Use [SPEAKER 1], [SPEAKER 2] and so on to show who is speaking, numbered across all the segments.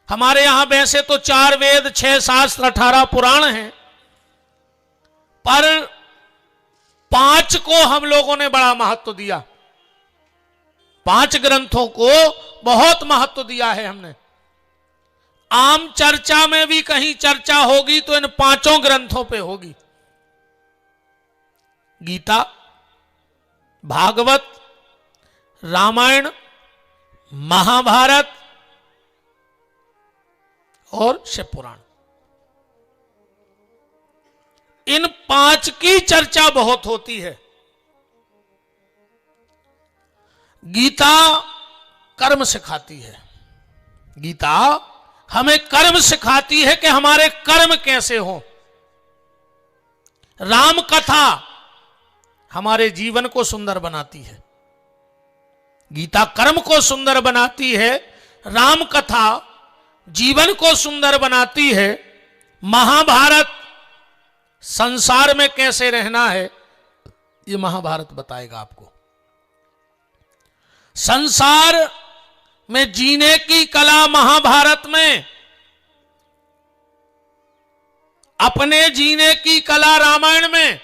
[SPEAKER 1] हमारे यहां वैसे तो 4 वेद, 6 शास्त्र, 18 पुराण हैं, पर 5 को हम लोगों ने बड़ा महत्व दिया। 5 ग्रंथों को बहुत महत्व दिया है हमने। आम चर्चा में भी कहीं चर्चा होगी तो इन 5 ग्रंथों पे होगी। गीता, भागवत, रामायण, महाभारत और शिव पुराण। इन 5 की चर्चा बहुत होती है। गीता कर्म सिखाती है। गीता हमें कर्म सिखाती है कि हमारे कर्म कैसे हो। राम कथा हमारे जीवन को सुंदर बनाती है। गीता कर्म को सुंदर बनाती है, राम कथा जीवन को सुंदर बनाती है। महाभारत संसार में कैसे रहना है ये महाभारत बताएगा आपको। संसार में जीने की कला महाभारत में, अपने जीने की कला रामायण में,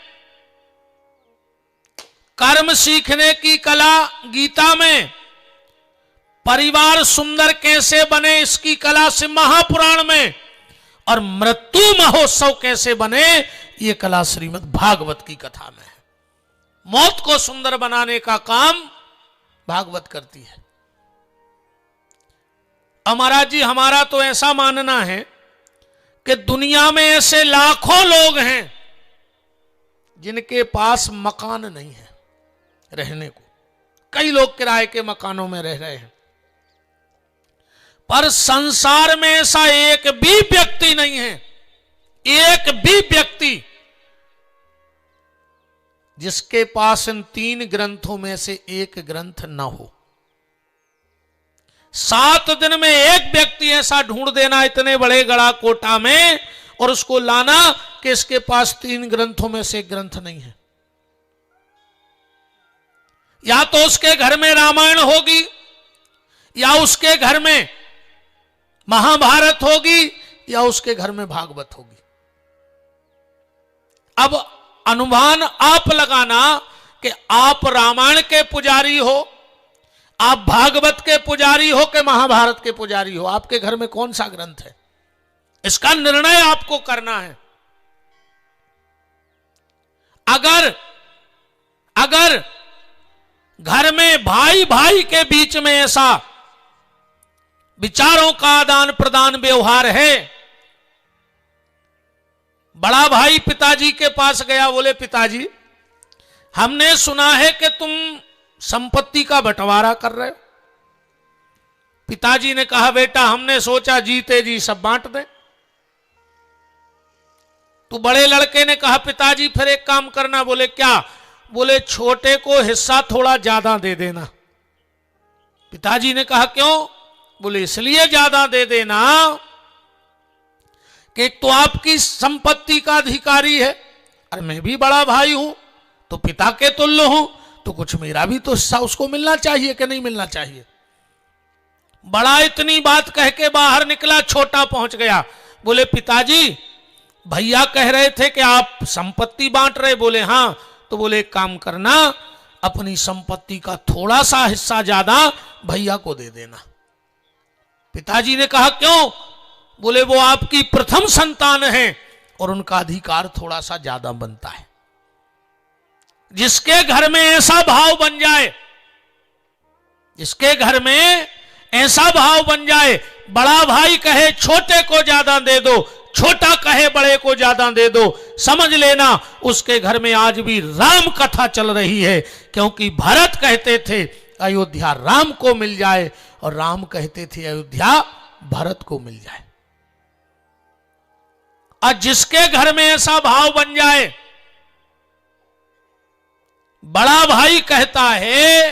[SPEAKER 1] कर्म सीखने की कला गीता में, परिवार सुंदर कैसे बने इसकी कला से महापुराण में, और मृत्यु महोत्सव कैसे बने ये कला श्रीमद् भागवत की कथा में है। मौत को सुंदर बनाने का काम भागवत करती है। महाराज जी, हमारा तो ऐसा मानना है कि दुनिया में ऐसे लाखों लोग हैं जिनके पास मकान नहीं है रहने को। कई लोग किराए के मकानों में रह रहे हैं, पर संसार में ऐसा एक भी व्यक्ति नहीं है, एक भी व्यक्ति जिसके पास इन 3 ग्रंथों में से एक ग्रंथ ना हो। 7 दिन में एक व्यक्ति ऐसा ढूंढ देना इतने बड़े गड़ा कोटा में, और उसको लाना कि इसके पास 3 ग्रंथों में से एक ग्रंथ नहीं है। या तो उसके घर में रामायण होगी, या उसके घर में महाभारत होगी, या उसके घर में भागवत होगी। अब अनुमान आप लगाना कि आप रामायण के पुजारी हो, आप भागवत के पुजारी हो कि महाभारत के पुजारी हो। आपके घर में कौन सा ग्रंथ है, इसका निर्णय आपको करना है। अगर घर में भाई भाई के बीच में ऐसा विचारों का आदान प्रदान व्यवहार है, बड़ा भाई पिताजी के पास गया, बोले पिताजी हमने सुना है कि तुम संपत्ति का बंटवारा कर रहे हो। पिताजी ने कहा बेटा हमने सोचा जीते जी सब बांट दें। तो बड़े लड़के ने कहा पिताजी फिर एक काम करना। बोले क्या? बोले छोटे को हिस्सा थोड़ा ज्यादा दे देना। पिताजी ने कहा क्यों? बोले इसलिए ज्यादा दे देना कि एक तो आपकी संपत्ति का अधिकारी है, और मैं भी बड़ा भाई हूं तो पिता के तुल्य हूं, तो कुछ मेरा भी तो हिस्सा उसको मिलना चाहिए कि नहीं मिलना चाहिए। बड़ा इतनी बात कह के बाहर निकला, छोटा पहुंच गया। बोले पिताजी भैया कह रहे थे कि आप संपत्ति बांट रहे। बोले हां। तो बोले एक काम करना, अपनी संपत्ति का थोड़ा सा हिस्सा ज्यादा भैया को दे देना। पिताजी ने कहा क्यों? बोले वो आपकी प्रथम संतान है और उनका अधिकार थोड़ा सा ज्यादा बनता है। जिसके घर में ऐसा भाव बन जाए, जिसके घर में ऐसा भाव बन जाए, बड़ा भाई कहे छोटे को ज्यादा दे दो, छोटा कहे बड़े को ज्यादा दे दो, समझ लेना उसके घर में आज भी राम कथा चल रही है। क्योंकि भरत कहते थे अयोध्या राम को मिल जाए, और राम कहते थे अयोध्या भरत को मिल जाए। और जिसके घर में ऐसा भाव बन जाए, बड़ा भाई कहता है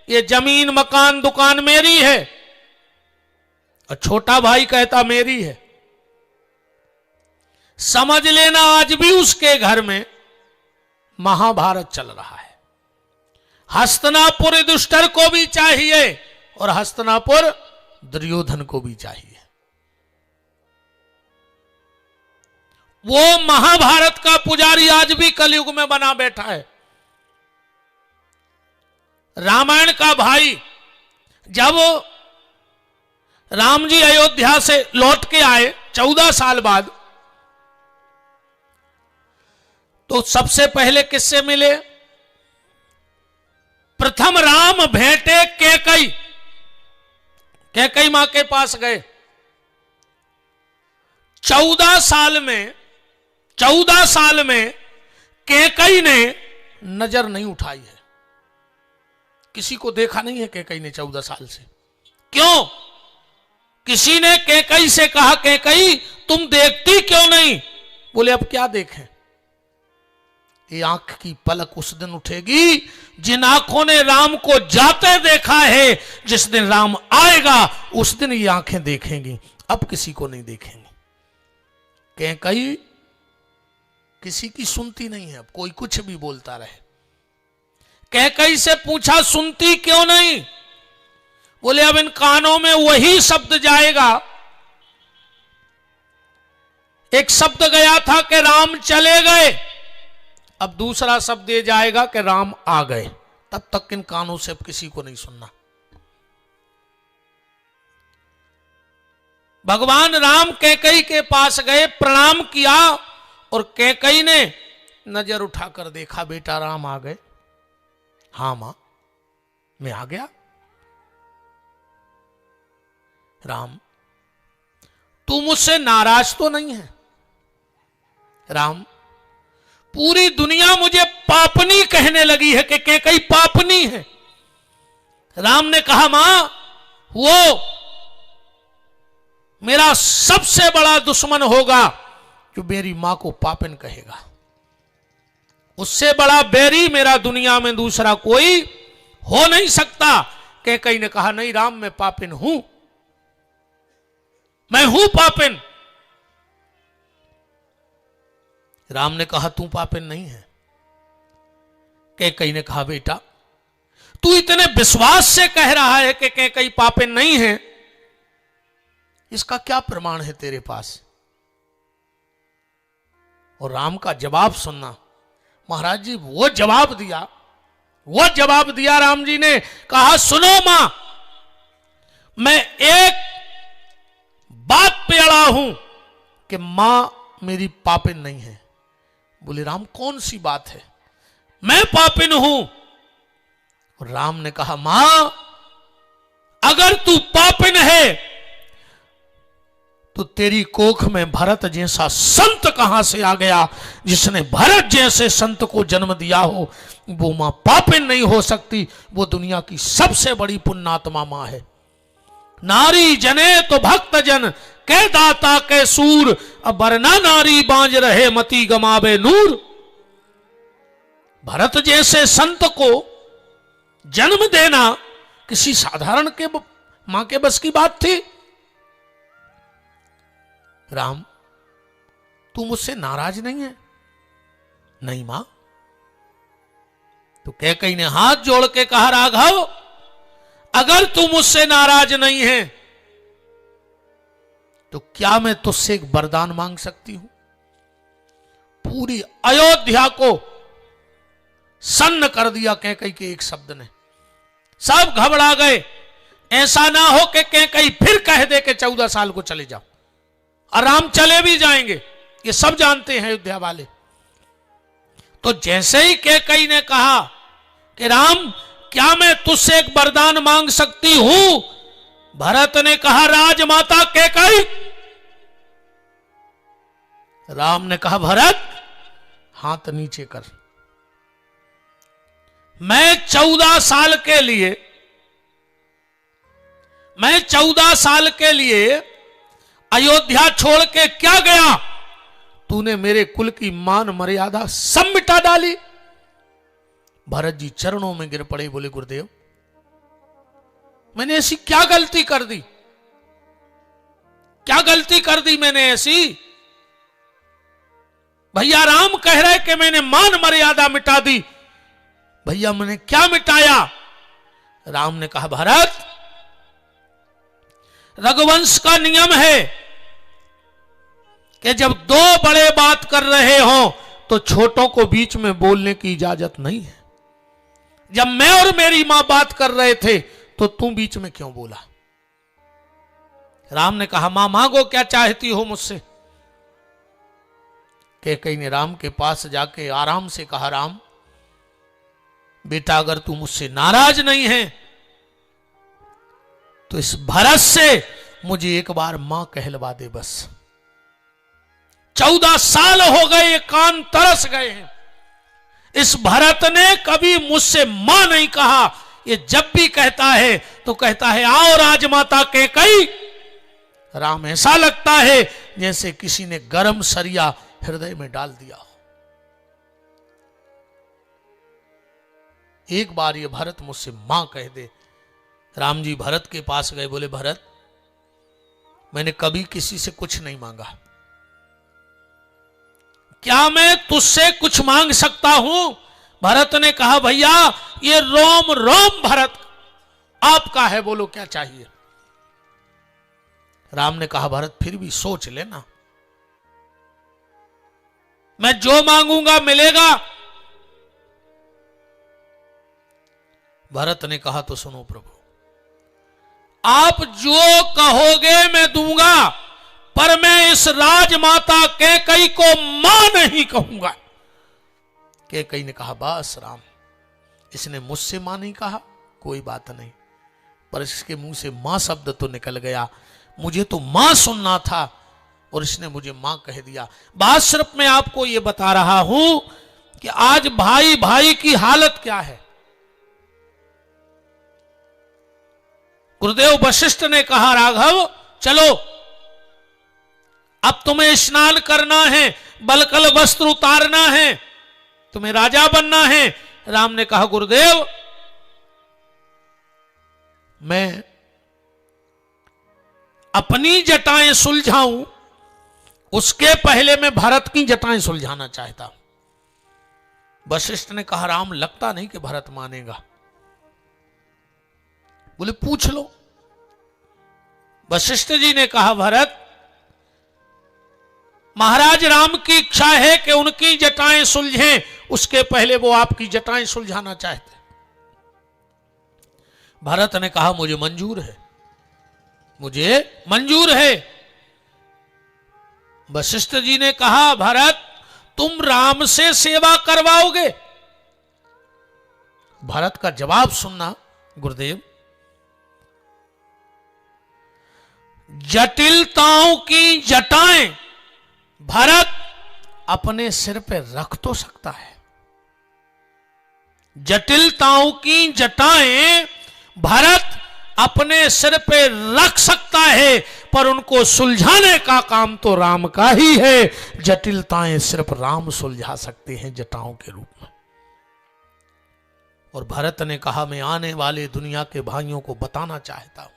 [SPEAKER 1] ये जमीन मकान दुकान मेरी है, और छोटा भाई कहता मेरी है, समझ लेना आज भी उसके घर में महाभारत चल रहा है। हस्तिनापुर युधिष्ठिर को भी चाहिए और हस्तिनापुर दुर्योधन को भी चाहिए। वो महाभारत का पुजारी आज भी कलयुग में बना बैठा है। रामायण का भाई, जब राम जी अयोध्या से लौट के आए 14 साल बाद, तो सबसे पहले किससे मिले? प्रथम राम भेंटे कैकई, कैकई मां के पास गए। 14 साल में कैकई ने नजर नहीं उठाई है, किसी को देखा नहीं है कैकई ने 14 साल से। क्यों? किसी ने कैकई से कहा, कैकई तुम देखती क्यों नहीं? बोले अब क्या देखें, ये आंख की पलक उस दिन उठेगी जिन आंखों ने राम को जाते देखा है, जिस दिन राम आएगा उस दिन ये आंखें देखेंगी, अब किसी को नहीं देखेंगी। कैकई किसी की सुनती नहीं है, अब कोई कुछ भी बोलता रहे। कैकई से पूछा सुनती क्यों नहीं? बोले अब इन कानों में वही शब्द जाएगा, एक शब्द गया था कि राम चले गए, अब दूसरा शब्द ये जाएगा कि राम आ गए, तब तक इन कानों से अब किसी को नहीं सुनना। भगवान राम कैकई के पास गए, प्रणाम किया, और कैकई ने नजर उठाकर देखा, बेटा राम आ गए? हाँ मां मैं आ गया। राम तू मुझसे नाराज तो नहीं है? राम पूरी दुनिया मुझे पापनी कहने लगी है कि कैकई पापनी है। राम ने कहा मां वो मेरा सबसे बड़ा दुश्मन होगा जो मेरी मां को पापिन कहेगा, उससे बड़ा बैरी मेरा दुनिया में दूसरा कोई हो नहीं सकता। कैकई ने कहा नहीं राम मैं पापिन हूं, मैं हूं पापिन। राम ने कहा तू पापिन नहीं है। कैकई ने कहा बेटा तू इतने विश्वास से कह रहा है कि कैकई पापिन नहीं है, इसका क्या प्रमाण है तेरे पास? और राम का जवाब सुनना। महाराज जी वो जवाब दिया राम जी ने, कहा सुनो मां मैं एक बात पे अड़ा हूं कि मां मेरी पापिन नहीं है। बोले राम कौन सी बात है? मैं पापिन हूं। और राम ने कहा मां अगर तू पापिन है तो तेरी कोख में भरत जैसा संत कहां से आ गया? जिसने भरत जैसे संत को जन्म दिया हो वो मां पापिन नहीं हो सकती, वो दुनिया की सबसे बड़ी पुण्यात्मा मां है। नारी जने तो भक्त जन के दाता के सूर, अब वरना नारी बांझ रहे मती गमावे नूर। भरत जैसे संत को जन्म देना किसी साधारण के मां के बस की बात थी? राम तू मुझसे नाराज नहीं है? नहीं मां। तो कैकई ने हाथ जोड़ के कहा राघव अगर तू मुझसे नाराज नहीं है तो क्या मैं तुझसे एक वरदान मांग सकती हूं? पूरी अयोध्या को सन्न कर दिया कैकई के एक शब्द ने। सब घबरा गए, ऐसा ना हो कि कैकई फिर कह दे कि 14 साल को चले जाओ, और राम चले भी जाएंगे, ये सब जानते हैं अयोध्या वाले। तो जैसे ही कैकई ने कहा कि राम क्या मैं तुझसे एक वरदान मांग सकती हूं, भरत ने कहा राजमाता कैकई। राम ने कहा भरत हाथ नीचे कर। मैं 14 साल के लिए अयोध्या छोड़ के क्या गया? तूने मेरे कुल की मान मर्यादा सब मिटा डाली। भरत जी चरणों में गिर पड़े, बोले गुरुदेव मैंने ऐसी क्या गलती कर दी? क्या गलती कर दी मैंने ऐसी? भैया राम कह रहे कि मैंने मान मर्यादा मिटा दी, भैया मैंने क्या मिटाया? राम ने कहा भरत रघुवंश का नियम है कि जब दो बड़े बात कर रहे हो तो छोटों को बीच में बोलने की इजाजत नहीं है। जब मैं और मेरी मां बात कर रहे थे तो तू बीच में क्यों बोला? राम ने कहा, मां मांगो, क्या चाहती हो मुझसे? कैकेयी ने राम के पास जाके आराम से कहा, राम बेटा, अगर तू मुझसे नाराज नहीं है तो इस भरत से मुझे एक बार मां कहलवा दे बस। 14 साल हो गए, ये कान तरस गए हैं। इस भरत ने कभी मुझसे मां नहीं कहा। ये जब भी कहता है तो कहता है, आओ राजमाता कैकेयी। राम ऐसा लगता है जैसे किसी ने गरम सरिया हृदय में डाल दिया हो। एक बार ये भरत मुझसे मां कह दे। राम जी भरत के पास गए, बोले, भरत, मैंने कभी किसी से कुछ नहीं मांगा, क्या मैं तुझसे कुछ मांग सकता हूं? भरत ने कहा, भैया ये रोम रोम भरत आपका है, बोलो क्या चाहिए? राम ने कहा, भरत फिर भी सोच लेना, मैं जो मांगूंगा मिलेगा। भरत ने कहा, तो सुनो प्रभु, आप जो कहोगे मैं दूंगा, पर मैं इस राजमाता कैकेयी को मां नहीं कहूंगा। कैकेयी ने कहा, बस राम, इसने मुझसे मां नहीं कहा, कोई बात नहीं, पर इसके मुंह से मां शब्द तो निकल गया। मुझे तो मां सुनना था और इसने मुझे मां कह दिया। बात सिर्फ मैं आपको यह बता रहा हूं कि आज भाई भाई की हालत क्या है। गुरुदेव वशिष्ठ ने कहा, राघव चलो, अब तुम्हें स्नान करना है, बलकल वस्त्र उतारना है, तुम्हें राजा बनना है। राम ने कहा, गुरुदेव मैं अपनी जटाएं सुलझाऊं, उसके पहले मैं भरत की जटाएं सुलझाना चाहता हूं। वशिष्ठ ने कहा, राम लगता नहीं कि भरत मानेगा। बोले, पूछ लो। वशिष्ठ जी ने कहा, भरत, महाराज राम की इच्छा है कि उनकी जटाएं सुलझें, उसके पहले वो आपकी जटाएं सुलझाना चाहते। भरत ने कहा, मुझे मंजूर है, मुझे मंजूर है। वशिष्ठ जी ने कहा, भरत तुम राम से सेवा करवाओगे? भरत का जवाब सुनना गुरुदेव, जटिलताओं की जटाएं भरत अपने सिर पे रख तो सकता है, जटिलताओं की जटाएं भरत अपने सिर पे रख सकता है, पर उनको सुलझाने का काम तो राम का ही है। जटिलताएं सिर्फ राम सुलझा सकते हैं जटाओं के रूप में। और भरत ने कहा, मैं आने वाले दुनिया के भाइयों को बताना चाहता हूं,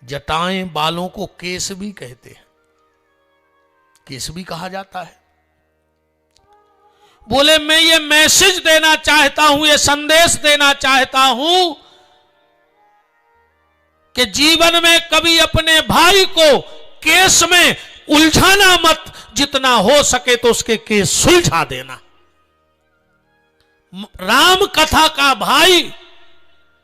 [SPEAKER 1] जटाएं बालों को केस भी कहते हैं, केस भी कहा जाता है। बोले, मैं ये मैसेज देना चाहता हूं, ये संदेश देना चाहता हूं कि जीवन में कभी अपने भाई को केस में उलझाना मत, जितना हो सके तो उसके केस सुलझा देना। राम कथा का भाई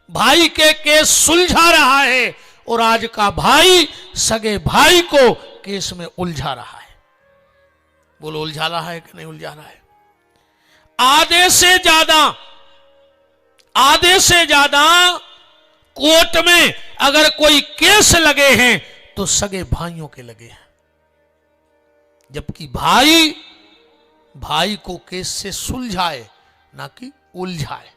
[SPEAKER 1] भाई के केस सुलझा रहा है, और आज का भाई सगे भाई को केस में उलझा रहा है। बोलो, उलझा रहा है कि नहीं उलझा रहा है? आधे से ज्यादा कोर्ट में अगर कोई केस लगे हैं तो सगे भाइयों के लगे हैं, जबकि भाई को केस से सुलझाए ना कि उलझाए।